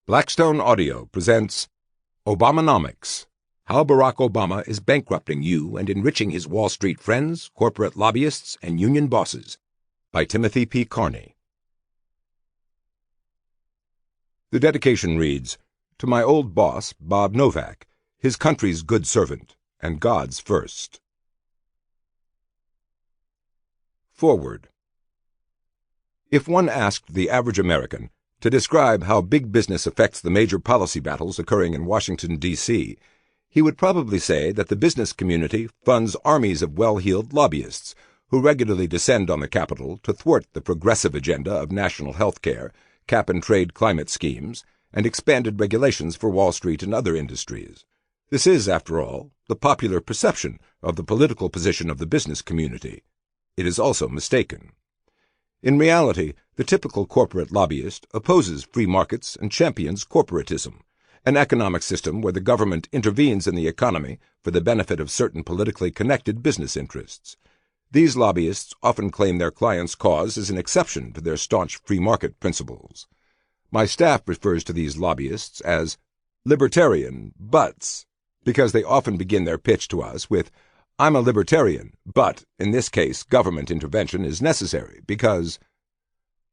Blackstone Audio presents Obamanomics, How Barack Obama is Bankrupting You and Enriching His Wall Street Friends, Corporate Lobbyists, and Union Bosses, by Timothy P. Carney. The dedication reads, To my old boss, Bob Novak, his country's good servant, and God's first. Forward. If one asked the average American to describe how big business affects the major policy battles occurring in Washington, D.C., he would probably say that the business community funds armies of well-heeled lobbyists who regularly descend on the Capitol to thwart the progressive agenda of national health care, cap-and-trade climate schemes, and expanded regulations for Wall Street and other industries. This is, after all, the popular perception of the political position of the business community. It is also mistaken. In reality, the typical corporate lobbyist opposes free markets and champions corporatism, an economic system where the government intervenes in the economy for the benefit of certain politically connected business interests. These lobbyists often claim their clients' cause is an exception to their staunch free market principles. My staff refers to these lobbyists as libertarian butts, because they often begin their pitch to us with, I'm a libertarian, but in this case government intervention is necessary because...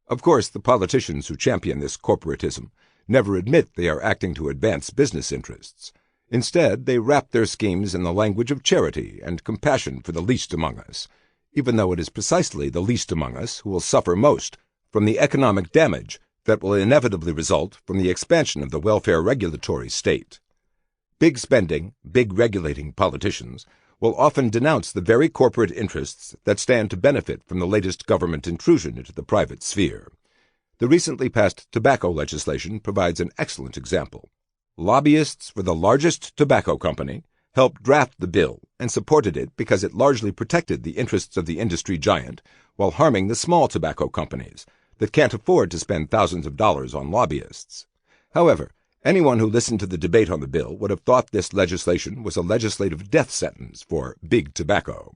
Of course, the politicians who champion this corporatism never admit they are acting to advance business interests. Instead, they wrap their schemes in the language of charity and compassion for the least among us, even though it is precisely the least among us who will suffer most from the economic damage that will inevitably result from the expansion of the welfare regulatory state. Big spending, big regulating politicians will often denounce the very corporate interests that stand to benefit from the latest government intrusion into the private sphere. The recently passed tobacco legislation provides an excellent example. Lobbyists for the largest tobacco company helped draft the bill and supported it because it largely protected the interests of the industry giant while harming the small tobacco companies that can't afford to spend thousands of dollars on lobbyists. However, anyone who listened to the debate on the bill would have thought this legislation was a legislative death sentence for big tobacco.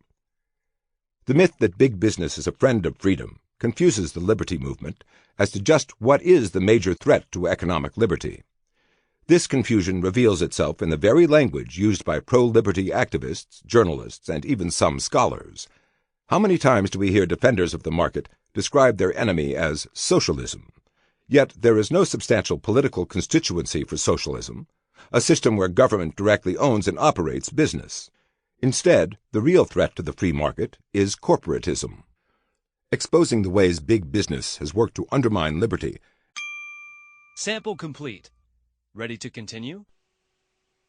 The myth that big business is a friend of freedom confuses the liberty movement as to just what is the major threat to economic liberty. This confusion reveals itself in the very language used by pro-liberty activists, journalists, and even some scholars. How many times do we hear defenders of the market describe their enemy as socialism? Yet there is no substantial political constituency for socialism, a system where government directly owns and operates business. Instead, the real threat to the free market is corporatism. Exposing the ways big business has worked to undermine liberty. Sample complete. Ready to continue?